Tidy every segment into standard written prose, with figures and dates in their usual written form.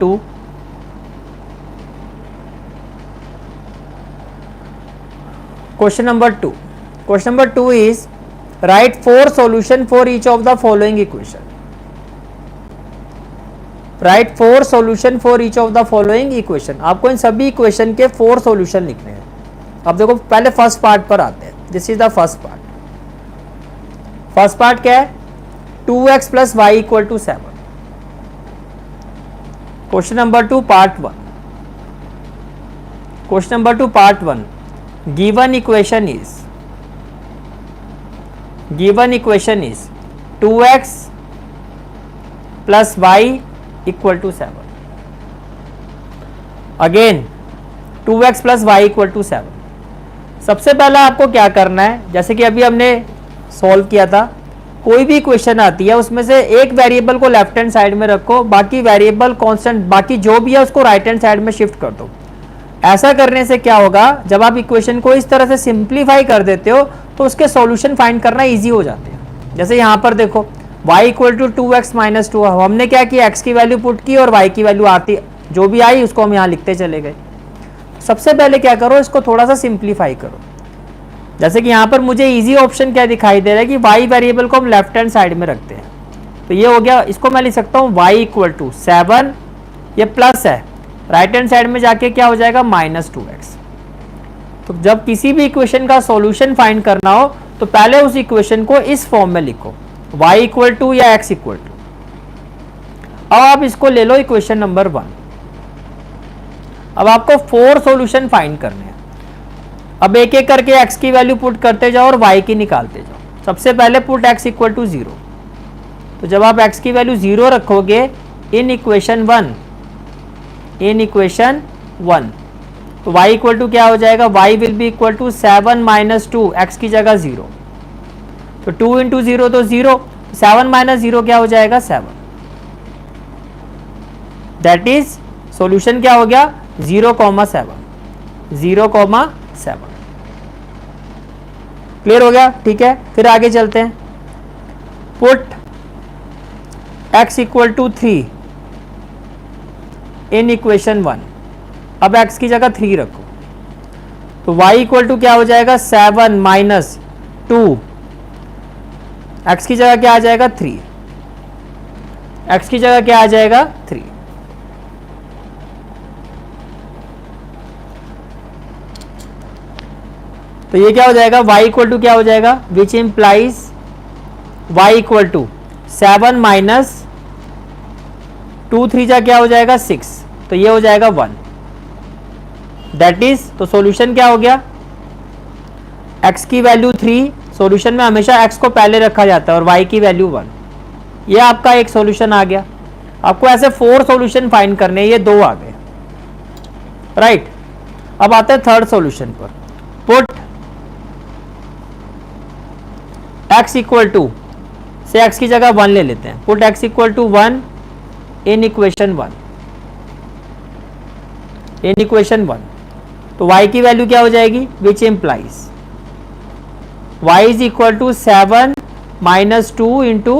2. Question number 2. Question number 2 is write 4 solution for each of the following equation. Write 4 solution for each of the following equation. आपको इन सभी equation के 4 solution लिखने हैं. अब देखो पहले फर्स्ट पार्ट पर आते हैं. This is the first part. First part क्या है? 2x plus y equal to 7. Question number 2 part 1. Question number 2 part 1. given equation is 2x plus y equal to 7. Again 2x plus y equal to 7. सबसे पहला आपको क्या करना है, जैसे कि अभी हमने सॉल्व किया था, कोई भी इक्वेशन आती है उसमें से एक वेरिएबल को लेफ्ट हैंड साइड में रखो, बाकी वेरिएबल कांस्टेंट बाकी जो भी है उसको राइट हैंड साइड में शिफ्ट कर दो. ऐसा करने से क्या होगा, जब आप इक्वेशन को इस तरह से सिंप्लीफाई कर देते हो तो उसके सॉल्यूशन फाइंड करना इजी हो जाते हैं. जैसे यहाँ पर देखो y equal to 2x minus 2, हमने क्या किया, x की वैल्यू पुट की और y की वैल्यू आती जो भी आई उसको हम यहाँ लिखते चले गए. सबसे पहले क्या करो, इसको थोड़ा सा सिंप्लीफाई करो. जैसे कि यहाँ पर मुझे इजी ऑप्शन क्या दिखाई दे रहा है कि y वेरिएबल को हम लेफ्ट हैंड साइड में रखते हैं. तो ये हो गया, इसको मैं लिख सकता हूँ y इक्वल टू 7, ये प्लस है, राइट हैंड साइड में जाके क्या हो जाएगा -2x. तो जब किसी भी इक्वेशन का सॉल्यूशन फाइंड करना हो तो पहले उस इक्वेशन को इस फॉर्म में लिखो, y इक्वल टू या x इक्वल टू. अब आप इसको ले लो इक्वेशन नंबर 1. अब आपको 4 सॉल्यूशन फाइंड करने हैं. अब एक एक करके x की वैल्यू पुट करते जाओ और y की निकालते जाओ. सबसे पहले पुट x इक्वल टू 0. तो जब आप x की वैल्यू 0 रखोगे इन इक्वेशन 1, तो y इक्वल टू क्या हो जाएगा, y will be equal to 7 minus 2, x की जगह 0. तो 2 इंटू 0 तो 0, 7 माइनस 0 क्या हो जाएगा 7. दैट इज सॉल्यूशन क्या हो गया 0,7. क्लियर हो गया? ठीक है, फिर आगे चलते हैं. Put x equal to 3 in equation 1. अब x की जगह 3 रखो तो y इक्वल टू क्या हो जाएगा 7 माइनस 2, x की जगह क्या आ जाएगा 3, x की जगह क्या आ जाएगा 3. तो ये क्या हो जाएगा, y इक्वल टू क्या हो जाएगा, which implies y equal to 7 minus 2 3 जा क्या हो जाएगा 6, तो ये हो जाएगा 1. दैट इज, तो सॉल्यूशन क्या हो गया, x की वैल्यू 3, सॉल्यूशन में हमेशा x को पहले रखा जाता है, और y की वैल्यू 1. ये आपका एक सॉल्यूशन आ गया. आपको ऐसे 4 सॉल्यूशन फाइंड करने, ये 2 आ गए. राइट. अब आते हैं थर्ड सॉल्यूशन पर. पुट x इक्वल टू से x की जगह 1 ले लेते हैं. Put x equal to 1 in equation 1. तो y की वैल्यू क्या हो जाएगी, which implies y is equal to 7 minus 2 into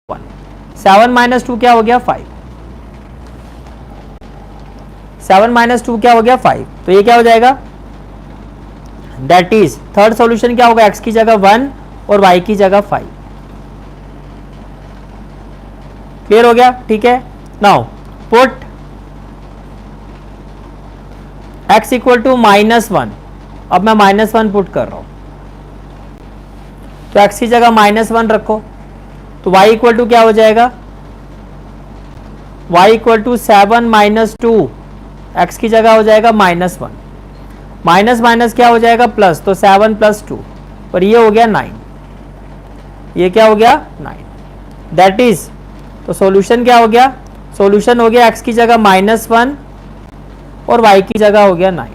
1. 7 minus 2 क्या हो गया 5. 7 माइनस 2 क्या हो गया 5. तो ये क्या हो जाएगा, दैट इज थर्ड सॉल्यूशन क्या होगा, x की जगह 1 और y की जगह 5. क्लियर हो गया? ठीक है. Now put x equal to -1. अब मैं -1 पुट कर रहा हूं, तो x की जगह -1 रखो. तो y इक्वल टू क्या हो जाएगा, y equal to 7 minus 2, x की जगह हो जाएगा -1. माइनस माइनस क्या हो जाएगा प्लस, तो 7 प्लस 2, और ये हो गया 9. ये क्या हो गया 9. दैट इज, तो सॉल्यूशन क्या हो गया, सॉल्यूशन हो गया x की जगह -1 और y की जगह हो गया 9.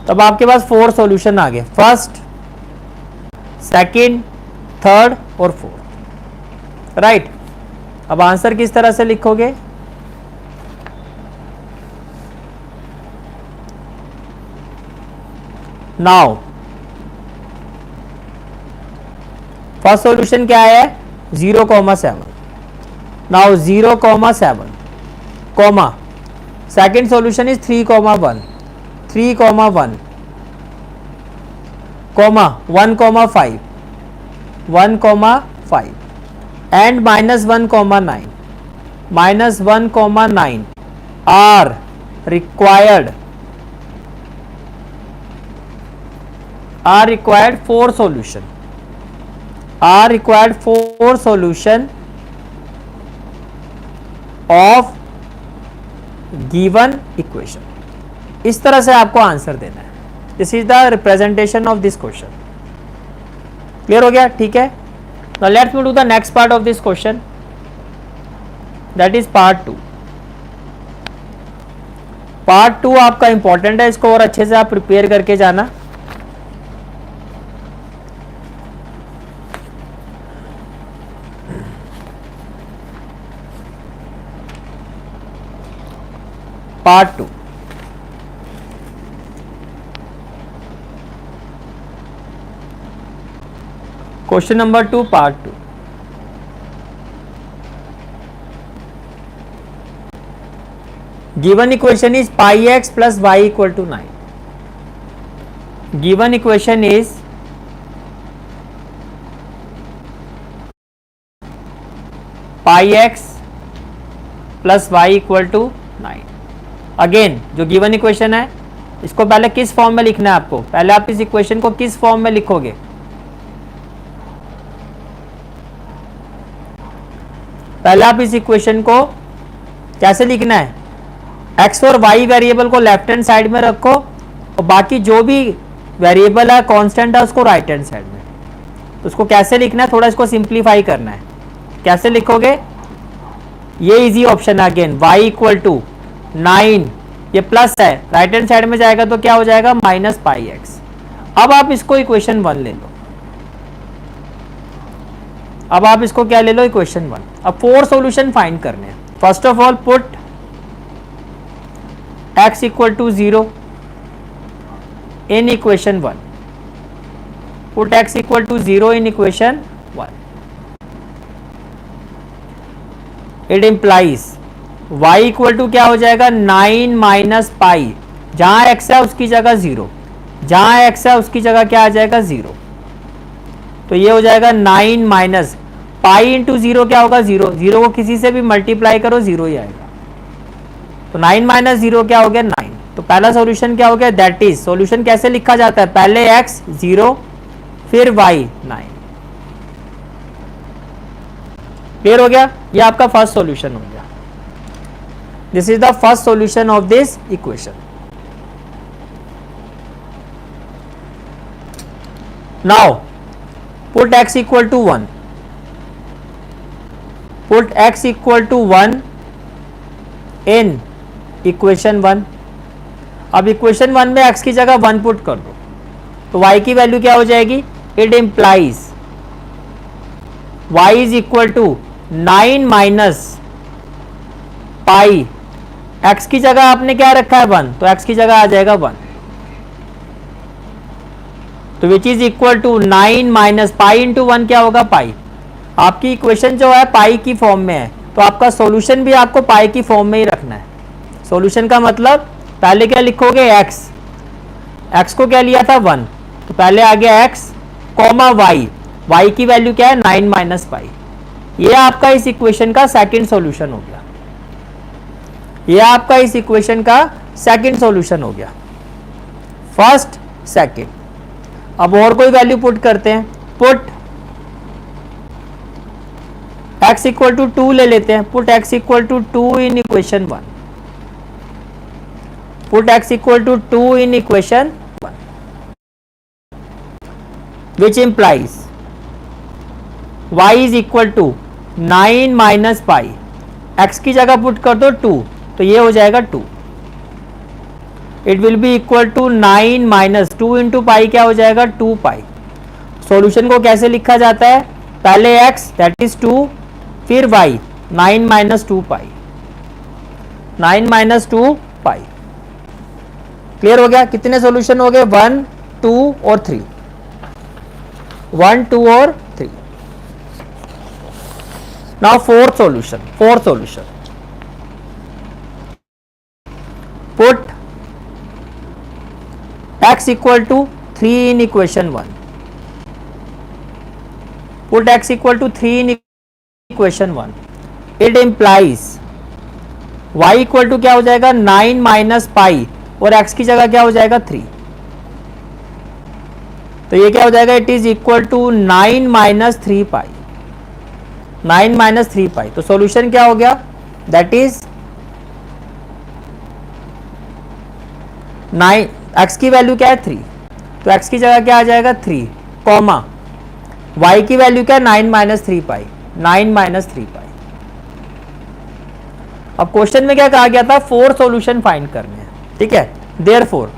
तब आपके पास 4 सॉल्यूशन आ गए, फर्स्ट, सेकंड, थर्ड और फोर्थ. राइट. अब आंसर किस तरह से लिखोगे, नाउ फर्स्ट सॉल्यूशन क्या है 0,7. Now 0,7 comma second solution is 3,1, 3,1 comma 1,5, 1,5 and -1,9, -1,9 are required for solution, are required for solution of given equation. इस तरह से आपको आंसर देना है. This is the representation of this question. Clear हो गया? ठीक है. Now let's move to the next part of this question, that is part 2. Part 2 आपका इंपॉर्टेंट है, इसको और अच्छे से आप प्रिपेयर करके जाना. Part 2. Question number 2, part 2. Given equation is pi x plus y equal to 9. Given equation is pi x plus y equal to 9. Again जो गिवन इक्वेशन है इसको पहले किस फॉर्म में लिखना है आपको? पहले आप इस इक्वेशन को किस फॉर्म में लिखोगे? पहले आप इस इक्वेशन को कैसे लिखना है? x और y वेरिएबल को लेफ्ट हैंड साइड में रखो और बाकी जो भी वेरिएबल है कांस्टेंट है उसको राइट हैंड साइड में. तो उसको कैसे लिखना है? थोड़ा इसको सिंप्लीफाई करना है. कैसे लिखोगे? ये इजी ऑप्शन है. अगेन y इक्वल टू 9, ये प्लस है, राइट हैंड साइड में जाएगा तो क्या हो जाएगा? Minus pi x. अब आप इसको इक्वेशन 1 ले लो. अब आप इसको क्या ले लो? इक्वेशन 1. अब 4 सॉल्यूशन फाइंड करने हैं. First of all put x equal to 0 in equation 1. Put x equal to 0 in equation 1. It implies y equal to क्या हो जाएगा? 9 माइनस पाई. जहां x है उसकी जगह 0, जहां x है उसकी जगह क्या आ जाएगा? 0. तो ये हो जाएगा 9 माइनस पाई इंटू 0 क्या होगा? 0. 0 को किसी से भी मल्टीप्लाई करो 0 ही आएगा. तो 9 माइनस 0 क्या हो गया? 9. तो पहला सॉल्यूशन क्या हो गया? दैट इज, सॉल्यूशन कैसे लिखा जाता है? पहले x 0 फिर y 9. क्लियर हो गया? ये आपका फर्स्ट सॉल्यूशन हो गया. This is the first solution of this equation. Now put x equal to 1. Put x equal to 1 in equation 1. अब equation 1 में x की जगह 1 पुट कर दो तो y की वैल्यू क्या हो जाएगी? It implies y is equal to 9 minus pi. x की जगह आपने क्या रखा है? 1, तो x की जगह आ जाएगा 1. तो which is equal to 9 minus pi into 1 क्या होगा? पाई. आपकी इक्वेशन जो है पाई की फॉर्म में है तो आपका सॉल्यूशन भी आपको पाई की फॉर्म में ही रखना है. सॉल्यूशन का मतलब पहले क्या लिखोगे? x. x को क्या लिया था? 1. तो पहले आ गया x कॉमा y. y की वैल्यू क्या है? 9 माइनस पाई. ये आपका इस इक्वेशन का सेकंड सॉल्यूशन हो गया. ये आपका इस इक्वेशन का सेकंड सॉल्यूशन हो गया. First, second. अब और कोई वैल्यू पुट करते हैं. पुट x इक्वल टू 2 ले लेते हैं. Put x equal to 2 in equation 1. Put x equal to 2 in equation 1 which implies y is equal to 9 minus pi. x की जगह पुट कर दो 2 तो ये हो जाएगा 2. It will be equal to 9 minus 2 into pi क्या हो जाएगा? 2 पाई. सॉल्यूशन को कैसे लिखा जाता है? पहले x दैट इज 2 फिर y 9 माइनस 2 पाई. 9 माइनस 2 पाई. क्लियर हो गया? कितने सॉल्यूशन हो गए? 1, 2 और 3. 1, 2 और 3. Now fourth solution. Put x equal to 3 in equation 1, put x equal to 3 in equation 1, it implies y equal to क्या हो जाएगा 9 माइनस पाई और x की जगह क्या हो जाएगा 3, तो ये क्या हो जाएगा, it is equal to 9 minus 3 pi, 9 minus 3 pi. तो सॉल्यूशन क्या हो गया, दैट इज 9, x की वैल्यू क्या है 3, तो x की जगह क्या आ जाएगा 3, कॉमा y की वैल्यू क्या है 9 माइनस 3 पाई, 9 माइनस 3 पाई। अब क्वेश्चन में क्या कहा गया था, 4 सॉल्यूशन फाइंड करने हैं, ठीक है। देयरफॉर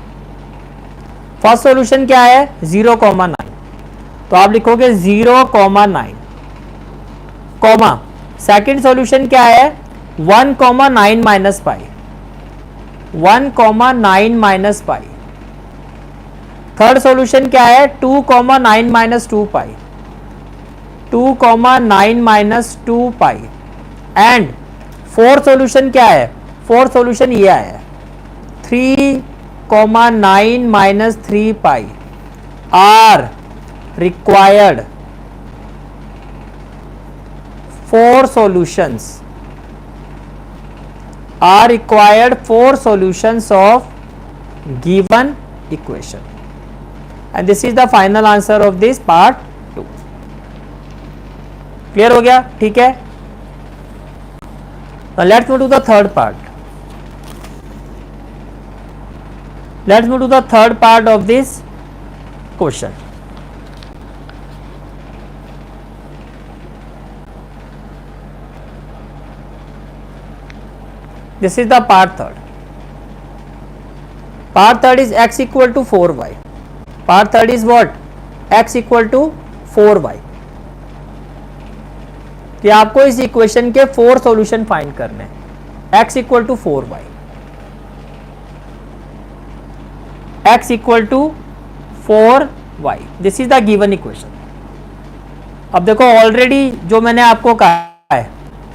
फर्स्ट सॉल्यूशन क्या है 0,9, तो आप लिखोगे 0,9, कॉमा सेकंड सॉल्यूशन क्या है 1,9 minus pi, 1,9 minus pi. Third solution क्या है 2,9 minus 2 pi, 2,9 minus 2 pi. And fourth solution क्या है, फोर्थ सॉल्यूशन ये आया है 3,9 minus 3 pi are required 4 solutions, are required 4 solutions of given equation, and this is the final answer of this part 2. Clear हो गया, ठीक है। Now let's move to the third part. Let's move to the third part of this question. This is the part third. Part third is x equal to 4y. Part third is what? X equal to 4y. कि आपको इस equation के 4 solution find करने हैं। x equal to 4y, x equal to 4y, this is the given equation. अब देखो already जो मैंने आपको कहा है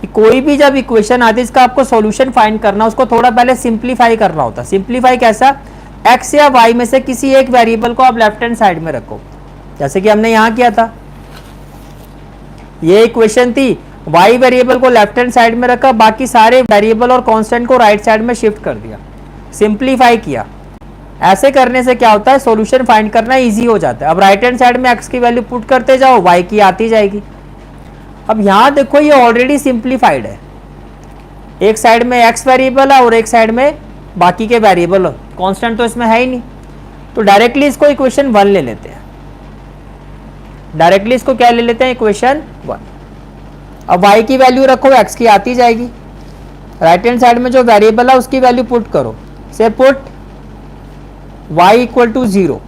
कि कोई भी जब इक्वेशन आती है इसका आपको सॉल्यूशन फाइंड करना, उसको थोड़ा पहले सिंप्लीफाई करना होता है। सिंप्लीफाई कैसा, x या y में से किसी एक वेरिएबल को आप लेफ्ट हैंड साइड में रखो, जैसे कि हमने यहां किया था। ये इक्वेशन थी, y वेरिएबल को लेफ्ट हैंड साइड में रखा, बाकी सारे वेरिएबल और कांस्टेंट को राइट साइड में शिफ्ट कर दिया, सिंप्लीफाई किया। ऐसे करने से क्या होता है, सॉल्यूशन फाइंड करना इजी हो जाता है। अब राइट हैंड साइड में x की वैल्यू पुट करते जाओ, y की आती जाएगी। अब यहां देखो ये ऑलरेडी सिंप्लीफाइड है, एक साइड में x वेरिएबल है और एक साइड में बाकी के वेरिएबल, कांस्टेंट तो इसमें है ही नहीं, तो डायरेक्टली इसको इक्वेशन 1 ले लेते हैं। डायरेक्टली इसको क्या ले लेते हैं, इक्वेशन 1। अब y की वैल्यू रखो, x की आती जाएगी। राइट हैंड साइड में जो वेरिएबल है उसकी वैल्यू पुट करो, से पुट y इक्वल टू 0।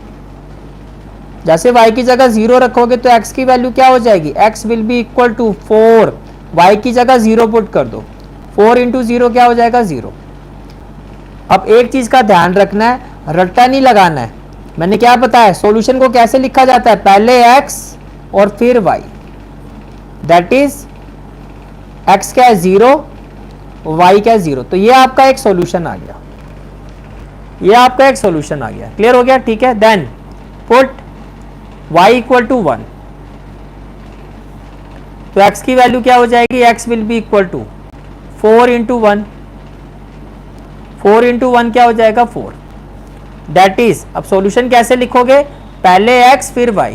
जैसे y की जगह 0 रखोगे तो x की वैल्यू क्या हो जाएगी, x will be equal to 4, y की जगह 0 पुट कर दो, 4 इंटू 0 क्या हो जाएगा 0। अब एक चीज का ध्यान रखना है, रट्टा नहीं लगाना है। मैंने क्या बताया, सॉल्यूशन को कैसे लिखा जाता है, पहले x और फिर y, दैट इज x क्या है 0, y क्या है 0। तो ये आपका एक सॉल्यूशन आ गया, ये आपका एक सॉल्यूशन आ गया। क्लियर हो गया, ठीक है। Then put y equal to 1, तो x की वैल्यू क्या हो जाएगी, x will be equal to 4 into 1, 4 into 1 क्या हो जाएगा 4, दैट इज। अब सॉल्यूशन कैसे लिखोगे, पहले x फिर y,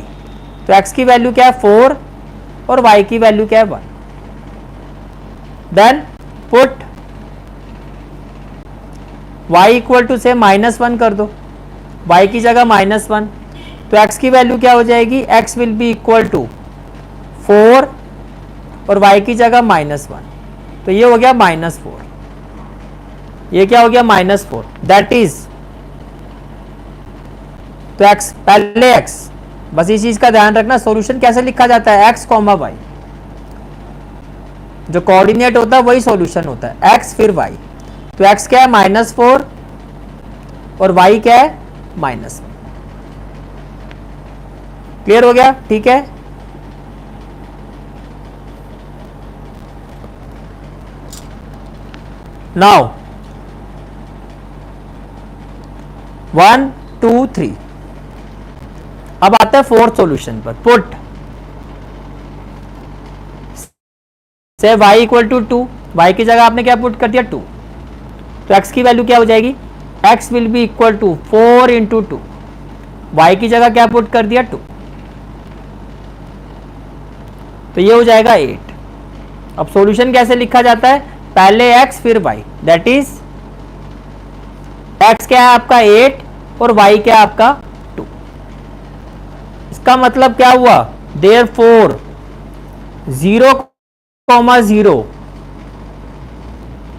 तो x की वैल्यू क्या है 4 और y की वैल्यू क्या है 1। Then put y equal to से -1 कर दो, y की जगह -1, तो x की वैल्यू क्या हो जाएगी, x will be equal to 4 और y की जगह -1, तो ये हो गया -4, ये क्या हो गया -4, दैट इज। तो x पहले x, बस इस चीज का ध्यान रखना, सॉल्यूशन कैसे लिखा जाता है, x, y, जो कोऑर्डिनेट होता है वही सॉल्यूशन होता है, x फिर y। तो x क्या है -4 और y क्या है -1। क्लियर हो गया, ठीक है। नाउ 1 2 3। अब आता है फोर्थ सॉल्यूशन पर, पुट से y इक्वल टू 2, y की जगह आपने क्या पुट कर दिया 2, तो x की वैल्यू क्या हो जाएगी, x will be equal to 4 into 2, y की जगह क्या पुट कर दिया 2, तो ये हो जाएगा 8। अब सॉल्यूशन कैसे लिखा जाता है, पहले x फिर y, दैट इज x क्या है आपका 8 और y क्या है आपका 2। इसका मतलब क्या हुआ, therefore 0 0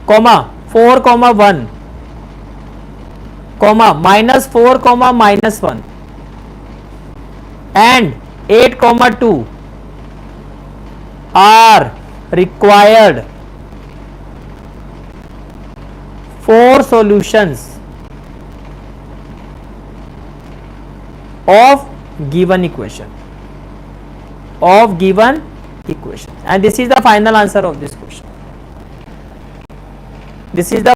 4 1 -4 -1 and 8 2 are required for solutions of given equation, and this is the final answer of this question. This is the